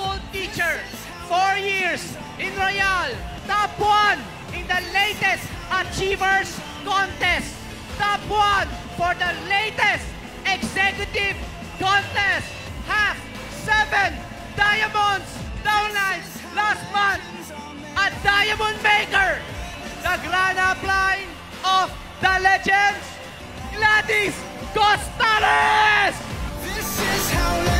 school teacher. 4 years in Royal. Top 1 in the latest Achievers Contest. Top 1 for the latest Executive Contest. Have 7 diamonds downlines last month. A diamond maker. The grand upline of the legends, Gladys Costales! This is how